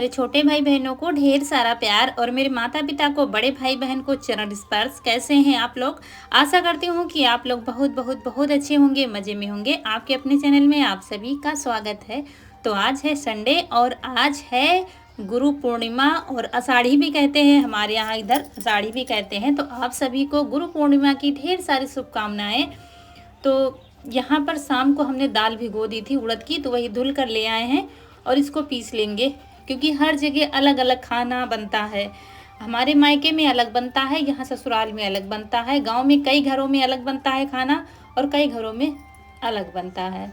मेरे छोटे भाई बहनों को ढेर सारा प्यार और मेरे माता पिता को, बड़े भाई बहन को चरण स्पर्श। कैसे हैं आप लोग? आशा करती हूँ कि आप लोग बहुत बहुत बहुत अच्छे होंगे, मज़े में होंगे। आपके अपने चैनल में आप सभी का स्वागत है। तो आज है संडे और आज है गुरु पूर्णिमा और आषाढ़ी भी कहते हैं, हमारे यहाँ इधर आषाढ़ी भी कहते हैं। तो आप सभी को गुरु पूर्णिमा की ढेर सारी शुभकामनाएँ। तो यहाँ पर शाम को हमने दाल भिगो दी थी उड़द की, तो वही धुल कर ले आए हैं और इसको पीस लेंगे, क्योंकि हर जगह अलग अलग खाना बनता है। हमारे मायके में अलग बनता है, यहाँ ससुराल में अलग बनता है, गांव में कई घरों में अलग बनता है खाना और कई घरों में अलग बनता है।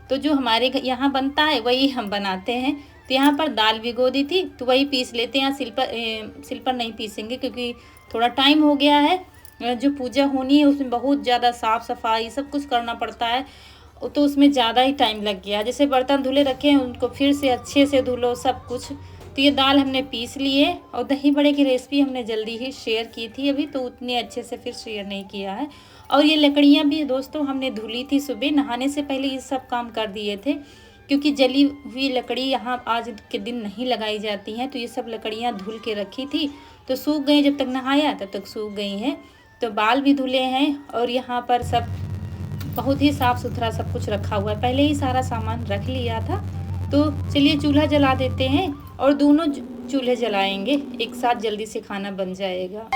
तो जो हमारे यहाँ बनता है वही हम बनाते हैं। तो यहाँ पर दाल भिगो दी थी तो वही पीस लेते हैं। सिल पर नहीं पीसेंगे क्योंकि थोड़ा टाइम हो गया है। जो पूजा होनी है उसमें बहुत ज़्यादा साफ़ सफाई सब कुछ करना पड़ता है, तो उसमें ज़्यादा ही टाइम लग गया। जैसे बर्तन धुले रखे हैं उनको फिर से अच्छे से धुलो सब कुछ। तो ये दाल हमने पीस लिए और दही बड़े की रेसिपी हमने जल्दी ही शेयर की थी अभी, तो उतने अच्छे से फिर शेयर नहीं किया है। और ये लकड़ियाँ भी दोस्तों हमने धुली थी, सुबह नहाने से पहले ये सब काम कर दिए थे, क्योंकि जली हुई लकड़ी यहाँ आज के दिन नहीं लगाई जाती हैं। तो ये सब लकड़ियाँ धुल के रखी थी तो सूख गई, जब तक नहाया तब तक सूख गई हैं। तो बाल भी धुले हैं और यहाँ पर सब बहुत ही साफ़ सुथरा सब कुछ रखा हुआ है, पहले ही सारा सामान रख लिया था। तो चलिए चूल्हा जला देते हैं और दोनों चूल्हे जलाएंगे, एक साथ जल्दी से खाना बन जाएगा।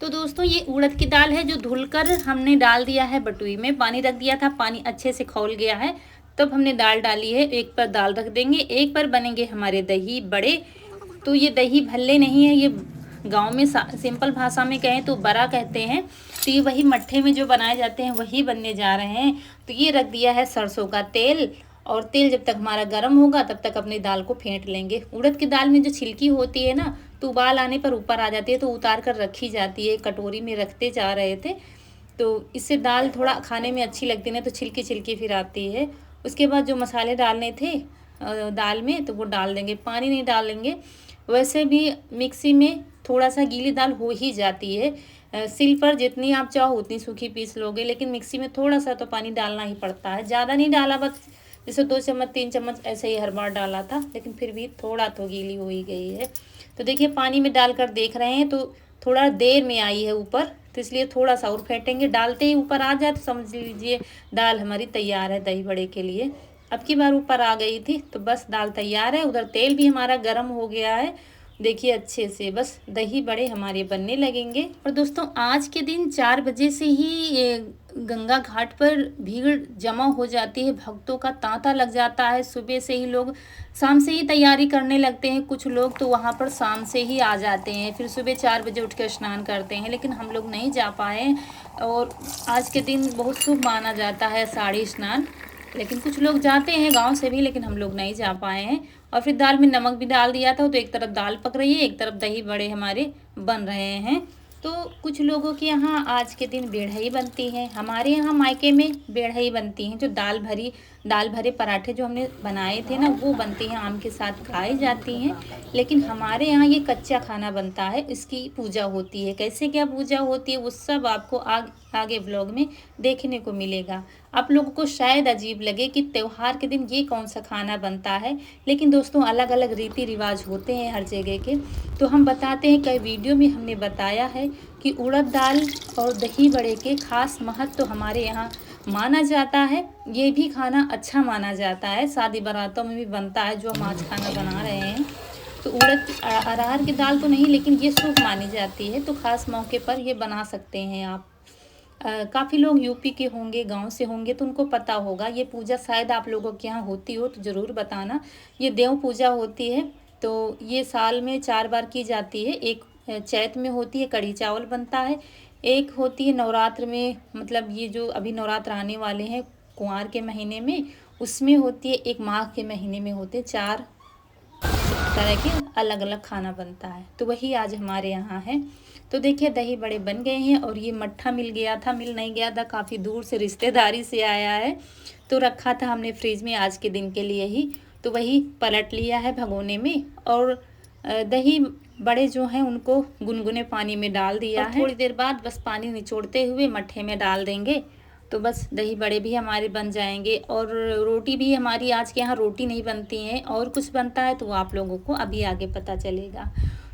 तो दोस्तों ये उड़द की दाल है जो धुलकर हमने डाल दिया है बटुई में, पानी रख दिया था, पानी अच्छे से खौल गया है, तब हमने दाल डाली है। एक पर दाल रख देंगे, एक पर बनेंगे हमारे दही बड़े। तो ये दही भल्ले नहीं है, ये गांव में सिंपल भाषा में कहें तो बड़ा कहते हैं। तो ये वही मट्ठे में जो बनाए जाते हैं वही बनने जा रहे हैं। तो ये रख दिया है सरसों का तेल, और तेल जब तक हमारा गर्म होगा तब तक अपनी दाल को फेंट लेंगे। उड़द की दाल में जो छिलकी होती है ना, तो उबाल आने पर ऊपर आ जाती है, तो उतार कर रखी जाती है, कटोरी में रखते जा रहे थे। तो इससे दाल थोड़ा खाने में अच्छी लगती है ना, तो छिलकी छिलकी फिर आती है। उसके बाद जो मसाले डालने थे दाल में तो वो डाल देंगे, पानी नहीं डालेंगे। वैसे भी मिक्सी में थोड़ा सा गीली दाल हो ही जाती है, सिल पर जितनी आप चाहो उतनी सूखी पीस लोगे, लेकिन मिक्सी में थोड़ा सा तो पानी डालना ही पड़ता है। ज़्यादा नहीं डाला, बस जैसे 2 चम्मच 3 चम्मच ऐसे ही हर बार डाला था, लेकिन फिर भी थोड़ा तो गीली हो ही गई है। तो देखिए पानी में डालकर देख रहे हैं तो थोड़ा देर में आई है ऊपर, तो इसलिए थोड़ा सा और फेंटेंगे। डालते ही ऊपर आ जाए तो समझ लीजिए दाल हमारी तैयार है दही बड़े के लिए। अब की बार ऊपर आ गई थी तो बस दाल तैयार है। उधर तेल भी हमारा गर्म हो गया है, देखिए अच्छे से, बस दही बड़े हमारे बनने लगेंगे। और दोस्तों आज के दिन 4 बजे से ही गंगा घाट पर भीड़ जमा हो जाती है, भक्तों का तांता लग जाता है। सुबह से ही लोग शाम से ही तैयारी करने लगते हैं, कुछ लोग तो वहाँ पर शाम से ही आ जाते हैं, फिर सुबह 4 बजे उठ कर स्नान करते हैं, लेकिन हम लोग नहीं जा पाए। और आज के दिन बहुत शुभ माना जाता है साड़ी स्नान, लेकिन कुछ लोग जाते हैं गांव से भी, लेकिन हम लोग नहीं जा पाए हैं। और फिर दाल में नमक भी डाल दिया था, तो एक तरफ दाल पक रही है, एक तरफ दही बड़े हमारे बन रहे हैं। तो कुछ लोगों के यहाँ आज के दिन बेढ़ई बनती है, हमारे यहाँ मायके में बेढ़ई बनती हैं। जो दाल भरे पराठे जो हमने बनाए थे ना, वो बनती हैं, आम के साथ खाई जाती हैं। लेकिन हमारे यहाँ ये कच्चा खाना बनता है, इसकी पूजा होती है। कैसे क्या पूजा होती है वो सब आपको आगे व्लॉग में देखने को मिलेगा। आप लोगों को शायद अजीब लगे कि त्यौहार के दिन ये कौन सा खाना बनता है, लेकिन दोस्तों अलग अलग रीति रिवाज होते हैं हर जगह के। तो हम बताते हैं, कई वीडियो में हमने बताया है कि उड़द दाल और दही बड़े के खास महत्व तो हमारे यहाँ माना जाता है। ये भी खाना अच्छा माना जाता है, शादी बारातों में भी बनता है जो हम आज खाना बना रहे हैं। तो अरहर की दाल तो नहीं, लेकिन ये शुभ मानी जाती है, तो खास मौके पर ये बना सकते हैं आप। काफ़ी लोग यूपी के होंगे, गांव से होंगे, तो उनको पता होगा। ये पूजा शायद आप लोगों के यहाँ होती हो तो ज़रूर बताना। ये देव पूजा होती है, तो ये साल में 4 बार की जाती है। एक चैत में होती है, कढ़ी चावल बनता है। एक होती है नवरात्र में, मतलब ये जो अभी नवरात्र आने वाले हैं कुंवार के महीने में, उसमें होती है। एक माघ के महीने में होते 4 तरह के अलग अलग खाना बनता है। तो वही आज हमारे यहाँ है। तो देखिए दही बड़े बन गए हैं और ये मट्ठा मिल गया था, मिल नहीं गया था, काफ़ी दूर से रिश्तेदारी से आया है, तो रखा था हमने फ्रिज में आज के दिन के लिए ही। तो वही पलट लिया है भगोने में और दही बड़े जो हैं उनको गुनगुने पानी में डाल दिया है। थोड़ी देर बाद बस पानी निचोड़ते हुए मट्ठे में डाल देंगे तो बस दही बड़े भी हमारे बन जाएंगे। और रोटी भी हमारी आज के यहाँ रोटी नहीं बनती हैं और कुछ बनता है तो आप लोगों को अभी आगे पता चलेगा।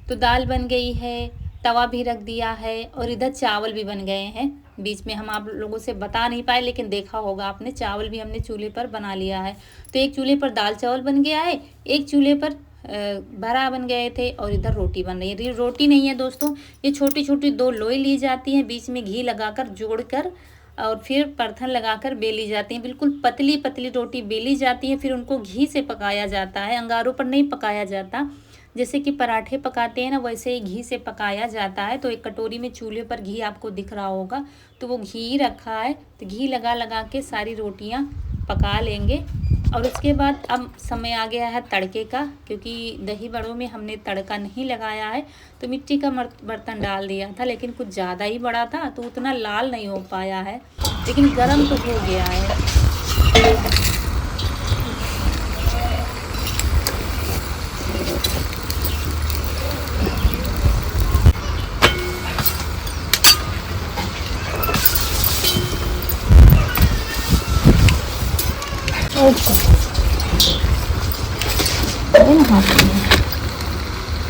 तो दाल बन गई है, तवा भी रख दिया है और इधर चावल भी बन गए हैं। बीच में हम आप लोगों से बता नहीं पाए लेकिन देखा होगा आपने, चावल भी हमने चूल्हे पर बना लिया है। तो एक चूल्हे पर दाल चावल बन गया है, एक चूल्हे पर बड़ा बन गए थे और इधर रोटी बन रही है। रोटी नहीं है दोस्तों, ये छोटी छोटी 2 लोई ली जाती हैं, बीच में घी लगाकर जोड़कर और फिर परथन लगाकर बेली जाती हैं। बिल्कुल पतली पतली रोटी बेली जाती है, फिर उनको घी से पकाया जाता है, अंगारों पर नहीं पकाया जाता। जैसे कि पराठे पकाते हैं ना, वैसे ही घी से पकाया जाता है। तो एक कटोरी में चूल्हे पर घी आपको दिख रहा होगा, तो वो घी रखा है, तो घी लगा लगा के सारी रोटियां पका लेंगे। और उसके बाद अब समय आ गया है तड़के का, क्योंकि दही बड़ों में हमने तड़का नहीं लगाया है। तो मिट्टी का बर्तन डाल दिया था, लेकिन कुछ ज़्यादा ही बड़ा था तो उतना लाल नहीं हो पाया है, लेकिन गर्म तो हो गया है।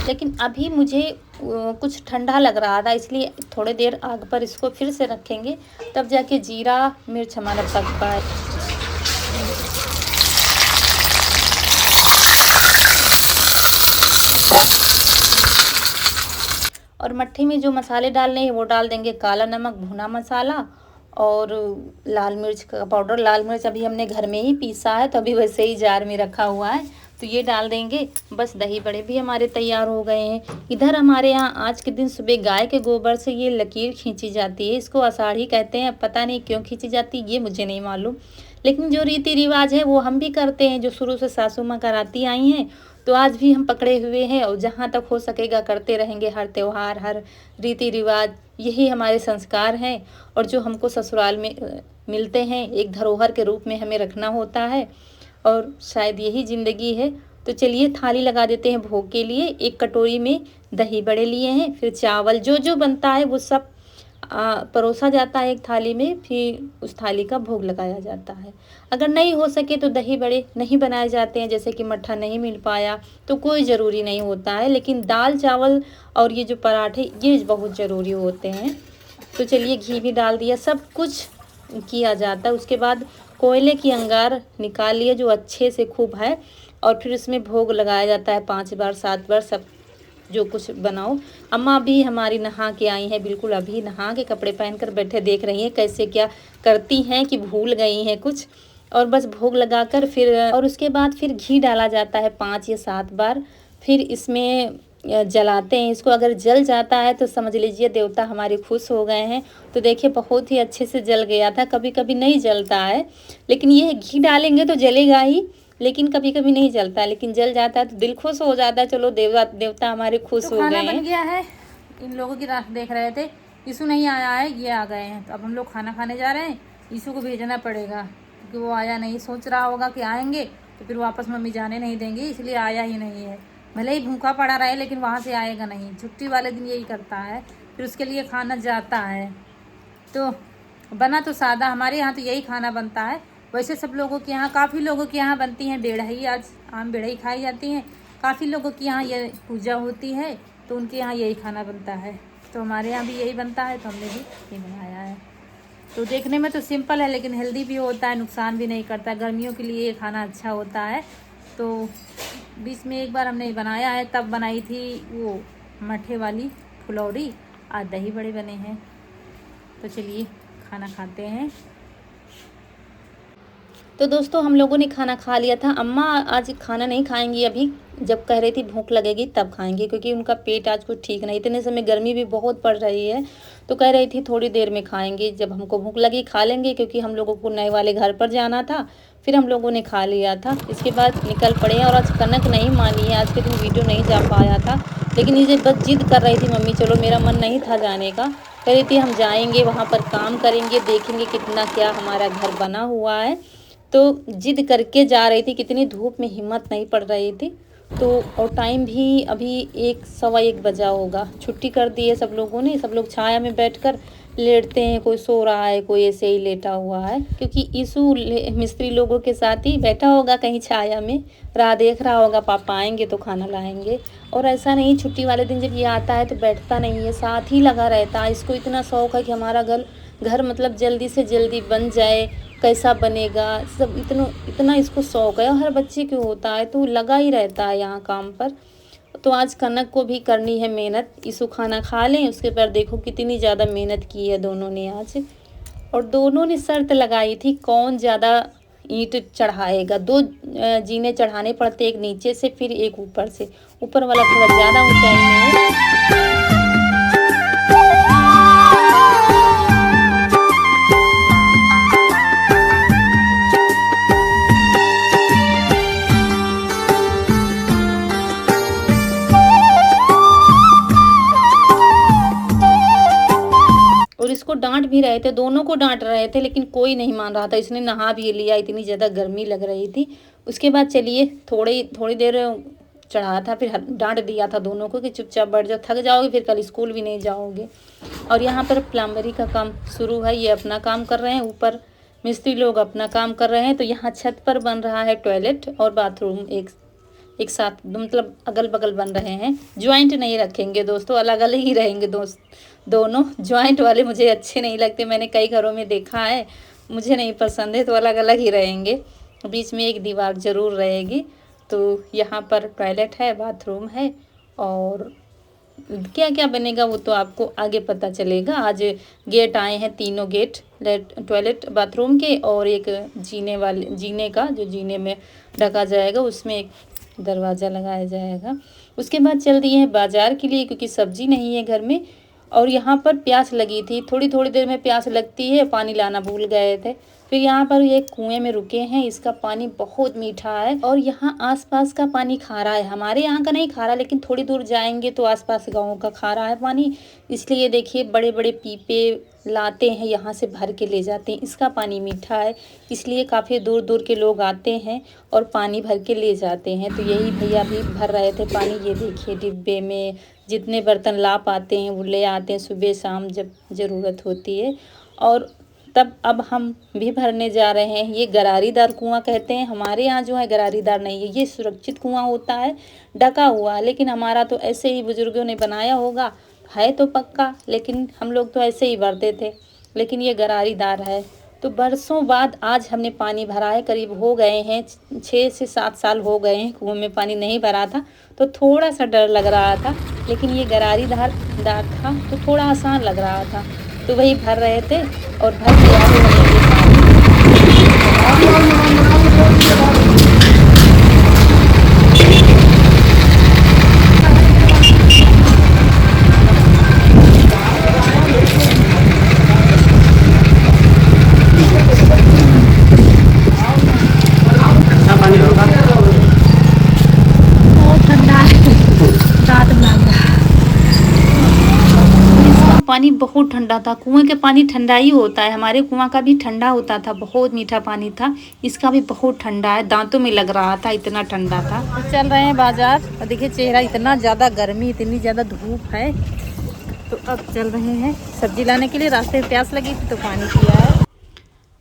लेकिन अभी मुझे कुछ ठंडा लग रहा था, इसलिए थोड़ी देर आग पर इसको फिर से रखेंगे, तब जाके जीरा मिर्च हमारा पक पाए। और मट्ठी में जो मसाले डालने हैं वो डाल देंगे, काला नमक, भुना मसाला और लाल मिर्च का पाउडर। लाल मिर्च अभी हमने घर में ही पीसा है, तो अभी वैसे ही जार में रखा हुआ है, तो ये डाल देंगे। बस दही बड़े भी हमारे तैयार हो गए हैं। इधर हमारे यहाँ आज के दिन सुबह गाय के गोबर से ये लकीर खींची जाती है, इसको आषाढ़ी कहते हैं। पता नहीं क्यों खींची जाती है, ये मुझे नहीं मालूम, लेकिन जो रीति रिवाज है वो हम भी करते हैं, जो शुरू से सासू माँ कराती आई हैं, तो आज भी हम पकड़े हुए हैं और जहाँ तक हो सकेगा करते रहेंगे। हर त्यौहार, हर रीति रिवाज, यही हमारे संस्कार हैं और जो हमको ससुराल में मिलते हैं, एक धरोहर के रूप में हमें रखना होता है और शायद यही ज़िंदगी है। तो चलिए थाली लगा देते हैं भोग के लिए। एक कटोरी में दही बड़े लिए हैं, फिर चावल जो जो बनता है वो सब परोसा जाता है एक थाली में, फिर उस थाली का भोग लगाया जाता है। अगर नहीं हो सके तो दही बड़े नहीं बनाए जाते हैं, जैसे कि मट्ठा नहीं मिल पाया तो कोई ज़रूरी नहीं होता है, लेकिन दाल चावल और ये जो पराठे ये बहुत ज़रूरी होते हैं। तो चलिए घी भी डाल दिया, सब कुछ किया जाता है। उसके बाद कोयले की अंगार निकाल लिए जो अच्छे से खूब है, और फिर उसमें भोग लगाया जाता है 5 बार 7 बार, सब जो कुछ बनाओ। अम्मा भी हमारी नहा के आई हैं, बिल्कुल अभी नहा के कपड़े पहनकर बैठे, देख रही हैं कैसे क्या करती हैं कि भूल गई हैं कुछ। और बस भोग लगाकर फिर और उसके बाद फिर घी डाला जाता है 5 या 7 बार, फिर इसमें जलाते हैं इसको। अगर जल जाता है तो समझ लीजिए देवता हमारे खुश हो गए हैं। तो देखिए बहुत ही अच्छे से जल गया था, कभी कभी नहीं जलता है, लेकिन ये घी डालेंगे तो जलेगा ही, लेकिन कभी कभी नहीं जलता, लेकिन जल जाता है तो दिल खुश हो जाता है। चलो देवता हमारे खुश हो गए हैं। खाना बन गया है, इन लोगों की राह देख रहे थे, यीशु नहीं आया है, ये आ गए हैं, तो अब हम लोग खाना खाने जा रहे हैं। यीशु को भेजना पड़ेगा क्योंकि वो आया नहीं, सोच रहा होगा कि आएंगे तो फिर वापस मम्मी जाने नहीं देंगी, इसलिए आया ही नहीं है। भले ही भूखा पड़ा रहे लेकिन वहाँ से आएगा नहीं, छुट्टी वाले दिन यही करता है, फिर उसके लिए खाना जाता है। तो बना तो सादा, हमारे यहाँ तो यही खाना बनता है। वैसे सब लोगों के यहाँ, काफ़ी लोगों के यहाँ बनती हैं बेड़ही, आज आम बेड़ही खाई जाती हैं। काफ़ी लोगों के यहाँ ये पूजा होती है तो उनके यहाँ यही खाना बनता है, तो हमारे यहाँ भी यही बनता है, तो हमने भी यही बनाया है। तो देखने में तो सिंपल है लेकिन हेल्दी भी होता है, नुकसान भी नहीं करता। गर्मियों के लिए ये खाना अच्छा होता है। तो बीच में एक बार हमने बनाया है, तब बनाई थी वो मट्ठे वाली फुलौरी, आज दही बड़े बने हैं। तो चलिए खाना खाते हैं। तो दोस्तों हम लोगों ने खाना खा लिया था। अम्मा आज खाना नहीं खाएंगी अभी, जब कह रही थी भूख लगेगी तब खाएंगी, क्योंकि उनका पेट आज कुछ ठीक नहीं। इतने समय गर्मी भी बहुत पड़ रही है, तो कह रही थी थोड़ी देर में खाएंगी, जब हमको भूख लगी खा लेंगे, क्योंकि हम लोगों को नए वाले घर पर जाना था, फिर हम लोगों ने खा लिया था। इसके बाद निकल पड़े हैं और आज कनक नहीं मानी है, आज के दिन वीडियो नहीं जा पाया था, लेकिन ये बस जिद कर रही थी मम्मी चलो, मेरा मन नहीं था जाने का। कह रही थी हम जाएंगे वहाँ पर काम करेंगे, देखेंगे कितना क्या हमारा घर बना हुआ है। तो जिद करके जा रही थी, कितनी धूप में हिम्मत नहीं पड़ रही थी। तो और टाइम भी अभी 1 सवा 1 बजा होगा। छुट्टी कर दी है सब लोगों ने, सब लोग छाया में बैठकर लेटते हैं, कोई सो रहा है, कोई ऐसे ही लेटा हुआ है, क्योंकि ईशु मिस्त्री लोगों के साथ ही बैठा होगा कहीं छाया में, राह देख रहा होगा पापा आएंगे तो खाना लाएंगे। और ऐसा नहीं, छुट्टी वाले दिन जब ये आता है तो बैठता नहीं है, साथ ही लगा रहता है। इसको इतना शौक है कि हमारा घर घर मतलब जल्दी से जल्दी बन जाए, कैसा बनेगा सब, इतना इसको शौक है। और हर बच्चे को होता है, तो लगा ही रहता है यहाँ काम पर। तो आज कनक को भी करनी है मेहनत, ईशु खाना खा लें उसके बाद देखो कितनी ज़्यादा मेहनत की है दोनों ने आज। और दोनों ने शर्त लगाई थी कौन ज़्यादा ईंट चढ़ाएगा। 2 जीने चढ़ाने पड़ते, एक नीचे से फिर एक ऊपर से, ऊपर वाला थोड़ा ज़्यादा ऊंचाई में है। और इसको डांट भी रहे थे, दोनों को डांट रहे थे, लेकिन कोई नहीं मान रहा था। इसने नहा भी लिया, इतनी ज़्यादा गर्मी लग रही थी। उसके बाद चलिए थोड़ी देर चढ़ाया था, फिर डांट दिया था दोनों को कि चुपचाप बैठ जाओ, थक जाओगे फिर कल स्कूल भी नहीं जाओगे। और यहाँ पर प्लम्बरी का काम शुरू है, ये अपना काम कर रहे हैं, ऊपर मिस्त्री लोग अपना काम कर रहे हैं। तो यहाँ छत पर बन रहा है टॉयलेट और बाथरूम एक साथ, मतलब अगल बगल बन रहे हैं। ज्वाइंट नहीं रखेंगे दोस्तों, अलग अलग ही रहेंगे दोनों। ज्वाइंट वाले मुझे अच्छे नहीं लगते, मैंने कई घरों में देखा है, मुझे नहीं पसंद है, तो अलग अलग ही रहेंगे, बीच में एक दीवार ज़रूर रहेगी। तो यहाँ पर टॉयलेट है, बाथरूम है, और क्या क्या बनेगा वो तो आपको आगे पता चलेगा। आज गेट आए हैं, तीनों गेट, टॉयलेट बाथरूम के, और एक जीने का जो जीने में ढका जाएगा, उसमें एक दरवाज़ा लगाया जाएगा। उसके बाद चल दिए हैं बाज़ार के लिए, क्योंकि सब्जी नहीं है घर में। और यहाँ पर प्यास लगी थी, थोड़ी थोड़ी देर में प्यास लगती है, पानी लाना भूल गए थे। फिर यहाँ पर एक कुएं में रुके हैं, इसका पानी बहुत मीठा है। और यहाँ आसपास का पानी खारा है, हमारे यहाँ का नहीं खारा, लेकिन थोड़ी दूर जाएंगे तो आसपास गाँव का खारा है पानी। इसलिए देखिए बड़े बड़े पीपे लाते हैं, यहाँ से भर के ले जाते हैं। इसका पानी मीठा है, इसलिए काफ़ी दूर दूर के लोग आते हैं और पानी भर के ले जाते हैं। तो यही भैया भी भर रहे थे पानी, ये देखिए डिब्बे में जितने बर्तन ला पाते हैं वो ले आते हैं सुबह शाम जब ज़रूरत होती है। और तब अब हम भी भरने जा रहे हैं। ये गरारीदार कुआं कहते हैं, हमारे यहाँ जो है गरारीदार नहीं है, ये सुरक्षित कुआं होता है, ढका हुआ। लेकिन हमारा तो ऐसे ही बुजुर्गों ने बनाया होगा, है तो पक्का, लेकिन हम लोग तो ऐसे ही भरते थे। लेकिन ये गरारीदार है। तो बरसों बाद आज हमने पानी भरा है, करीब हो गए हैं 6 से 7 साल हो गए हैं कुएं में पानी नहीं भरा था, तो थोड़ा सा डर लग रहा था। लेकिन ये गरारीदार था तो थोड़ा आसान लग रहा था। तो वही भर रहे थे और भर दिया पानी बहुत ठंडा था। कुएं का पानी ठंडा ही होता है, हमारे कुआं का भी ठंडा होता था, बहुत मीठा पानी था। इसका भी बहुत ठंडा है, दांतों में लग रहा था, इतना ठंडा था। चल रहे हैं बाजार और देखिए चेहरा, इतना ज़्यादा गर्मी, इतनी ज़्यादा धूप है। तो अब चल रहे हैं सब्जी लाने के लिए, रास्ते में प्यास लगी थी तो पानी पिया है।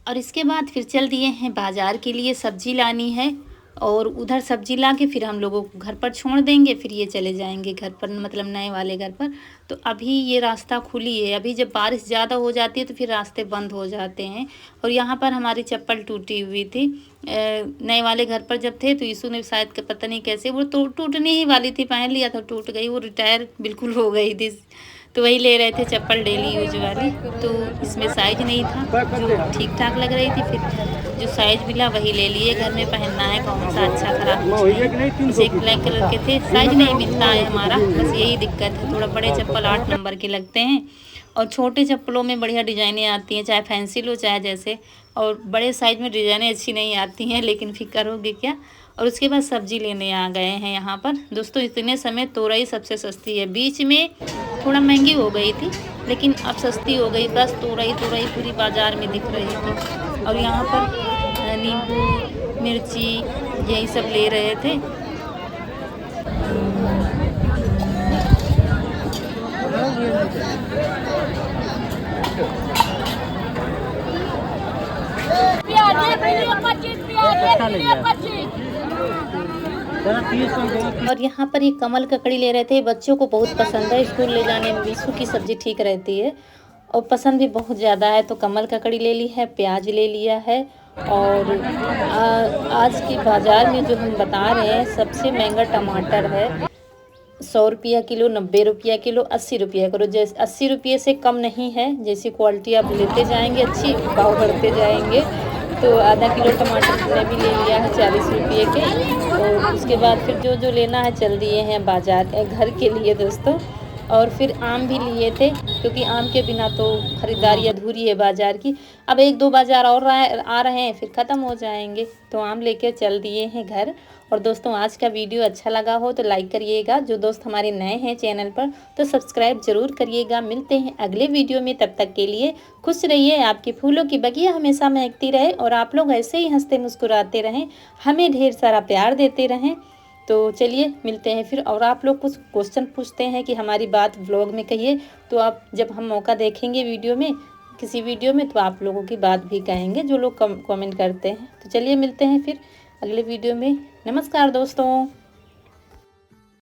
और इसके बाद फिर चल दिए हैं बाज़ार के लिए, सब्जी लानी है। और उधर सब्जी ला के फिर हम लोगों को घर पर छोड़ देंगे, फिर ये चले जाएंगे घर पर, मतलब नए वाले घर पर। तो अभी ये रास्ता खुली है, अभी जब बारिश ज़्यादा हो जाती है तो फिर रास्ते बंद हो जाते हैं। और यहाँ पर हमारी चप्पल टूटी हुई थी, नए वाले घर पर जब थे तो यीशु ने शायद पता नहीं कैसे वो टूटने ही वाली थी, पहन लिया था, टूट गई, वो रिटायर बिल्कुल हो गई थी। तो वही ले रहे थे चप्पल डेली यूज वाली। तो इसमें साइज नहीं था जो ठीक ठाक लग रही थी, फिर जो साइज मिला वही ले लिए। घर में पहनना है, कौन सा अच्छा खराब कुछ नहीं। जैसे एक ब्लैक कलर के थे, साइज नहीं मिलता है हमारा, बस यही दिक्कत है। थोड़ा बड़े चप्पल 8 नंबर के लगते हैं और छोटे चप्पलों में बढ़िया डिज़ाइनें आती हैं, चाहे फैंसी लो चाहे जैसे। और बड़े साइज में डिज़ाइनें अच्छी नहीं आती हैं, लेकिन फिर करोगे क्या। और उसके बाद सब्जी लेने आ गए हैं यहाँ पर दोस्तों। इतने समय तोरई सबसे सस्ती है, बीच में थोड़ा महंगी हो गई थी लेकिन अब सस्ती हो गई। बस तोरई पूरी बाज़ार में दिख रही थी। और यहाँ पर नींबू मिर्ची यही सब ले रहे थे। और यहाँ पर ये कमल ककड़ी ले रहे थे, बच्चों को बहुत पसंद है, स्कूल ले जाने में भी सूखी सब्जी ठीक रहती है और पसंद भी बहुत ज़्यादा है। तो कमल ककड़ी ले ली है, प्याज ले लिया है। और आज की बाज़ार में जो हम बता रहे हैं सबसे महंगा टमाटर है। 100 रुपया किलो, 90 रुपया किलो, 80 रुपया किलो। जैसे 80 रुपये से कम नहीं है, जैसी क्वालिटी आप लेते जाएंगे अच्छी भाव बढ़ते जाएंगे। तो आधा किलो टमाटर हमने भी ले लिया है 40 रुपये के। और उसके बाद फिर जो लेना है चल दिए हैं बाज़ार घर के लिए दोस्तों। और फिर आम भी लिए थे क्योंकि आम के बिना तो ख़रीदारी अधूरी है बाज़ार की। अब 1-2 बाज़ार और आ रहे हैं, फिर ख़त्म हो जाएंगे, तो आम लेके चल दिए हैं घर। और दोस्तों आज का वीडियो अच्छा लगा हो तो लाइक करिएगा, जो दोस्त हमारे नए हैं चैनल पर तो सब्सक्राइब ज़रूर करिएगा। मिलते हैं अगले वीडियो में, तब तक के लिए खुश रहिए, आपकी फूलों की बगिया हमेशा महकती रहे और आप लोग ऐसे ही हंसते मुस्कुराते रहें, हमें ढेर सारा प्यार देते रहें। तो चलिए मिलते हैं फिर। और आप लोग कुछ क्वेश्चन पूछते हैं कि हमारी बात व्लॉग में कहिए, तो आप जब हम मौका देखेंगे वीडियो में किसी वीडियो में तो आप लोगों की बात भी कहेंगे जो लोग कमेंट करते हैं। तो चलिए मिलते हैं फिर अगले वीडियो में। नमस्कार दोस्तों।